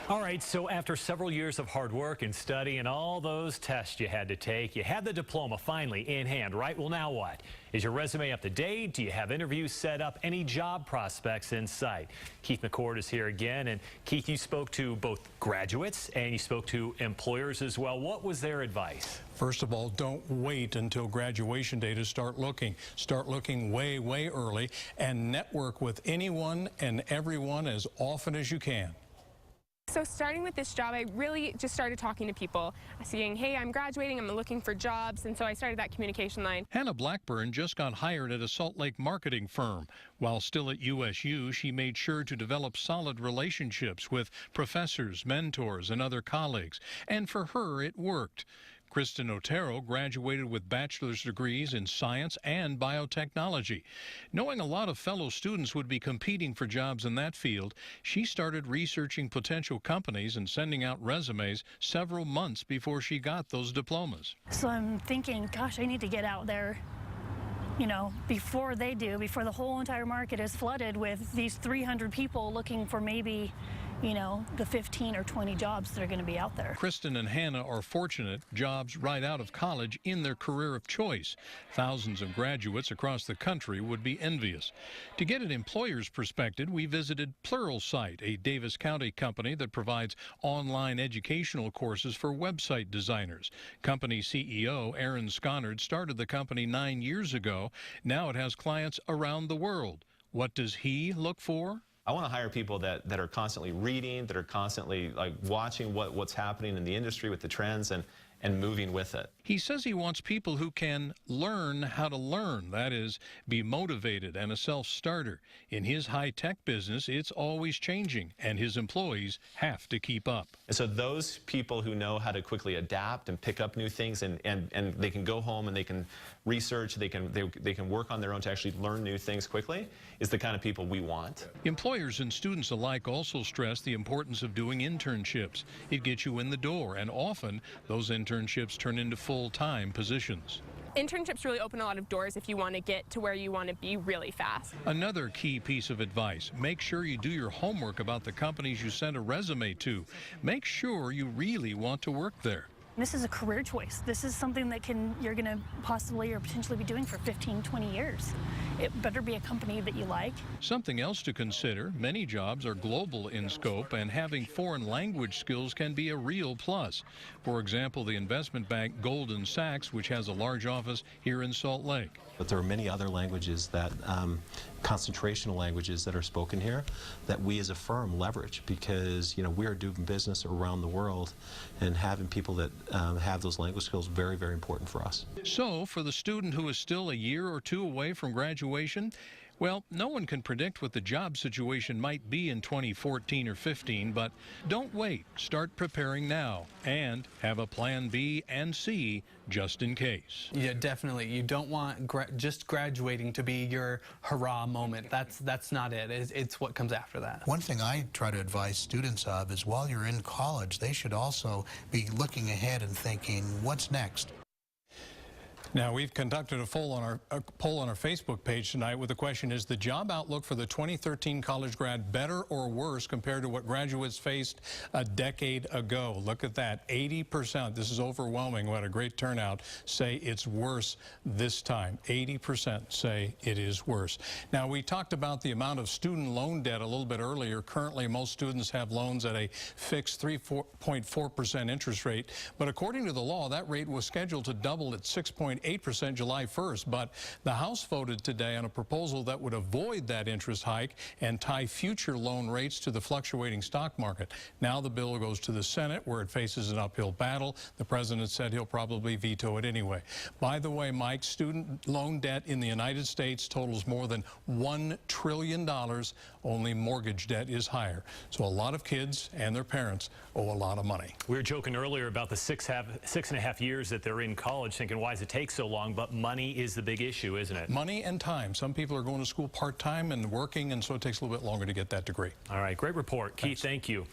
All right, so after several years of hard work and study and all those tests you had to take, you had the diploma finally in hand, right? Well, now what? Is your resume up to date? Do you have interviews set up? Any job prospects in sight? Keith McCord is here again. And Keith, you spoke to both graduates and you spoke to employers as well. What was their advice? First of all, don't wait until graduation day to start looking. Start looking way, way early and network with anyone and everyone as often as you can. So starting with this job, I really just started talking to people, saying, hey, I'm graduating, I'm looking for jobs, and so I started that communication line. Hannah Blackburn just got hired at a Salt Lake marketing firm. While still at USU, she made sure to develop solid relationships with professors, mentors, and other colleagues. And for her, it worked. Kristen Otero graduated with bachelor's degrees in science and biotechnology. Knowing a lot of fellow students would be competing for jobs in that field, she started researching potential companies and sending out resumes several months before she got those diplomas. So I'm thinking, gosh, I need to get out there, you know, before they do, before the whole entire market is flooded with these 300 people looking for maybe, you know, the 15 or 20 jobs that are going to be out there. Kristen and Hannah are fortunate, jobs right out of college in their career of choice. Thousands of graduates across the country would be envious. To get an employer's perspective, we visited Pluralsight, a Davis County company that provides online educational courses for website designers. Company CEO Aaron Sconard started the company 9 years ago. Now it has clients around the world. What does he look for? I want to hire people that are constantly reading, that are constantly watching what's happening in the industry with the trends and moving with it. He says he wants people who can learn how to learn, that is, be motivated and a self-starter. In his high-tech business, it's always changing, and his employees have to keep up. And so those people who know how to quickly adapt and pick up new things and they can go home and they can research, they can work on their own to actually learn new things quickly is the kind of people we want. Employers and students alike also stress the importance of doing internships. It gets you in the door, and often those internships turn into full-time positions. Internships really open a lot of doors if you want to get to where you want to be really fast. Another key piece of advice, make sure you do your homework about the companies you send a resume to. Make sure you really want to work there. This is a career choice. This is something that you're going to possibly or potentially be doing for 15, 20 years. It better be a company that you like. Something else to consider, many jobs are global in scope, and having foreign language skills can be a real plus. For example, the investment bank Goldman Sachs, which has a large office here in Salt Lake. But there are many other languages that, concentrational languages that are spoken here that we as a firm leverage because, you know, we are doing business around the world, and having people that have those language skills very, very important for us. So for the student who is still a year or two away from graduation, well, no one can predict what the job situation might be in 2014 or 15, but don't wait. Start preparing now and have a plan B and C just in case. Yeah, definitely. You don't want just graduating to be your hurrah moment. That's not it. It's what comes after that. One thing I try to advise students of is while you're in college, they should also be looking ahead and thinking, what's next? Now, we've conducted a poll on our Facebook page tonight with the question, is the job outlook for the 2013 college grad better or worse compared to what graduates faced a decade ago? Look at that, 80%, this is overwhelming, what a great turnout, say it's worse this time. 80% say it is worse. Now, we talked about the amount of student loan debt a little bit earlier. Currently, most students have loans at a fixed 3.4% interest rate, but according to the law, that rate was scheduled to double at 6.8% July 1st, but the House voted today on a proposal that would avoid that interest hike and tie future loan rates to the fluctuating stock market. Now the bill goes to the Senate, where it faces an uphill battle. The president said he'll probably veto it anyway. By the way, Mike, student loan debt in the United States totals more than $1 trillion. Only mortgage debt is higher. So a lot of kids and their parents owe a lot of money. We were joking earlier about the six and a half years that they're in college, thinking, why does it take so long? But money is the big issue, isn't it? Money and time. Some people are going to school part-time and working, and so it takes a little bit longer to get that degree. All right, great report. Thanks. Keith, thank you.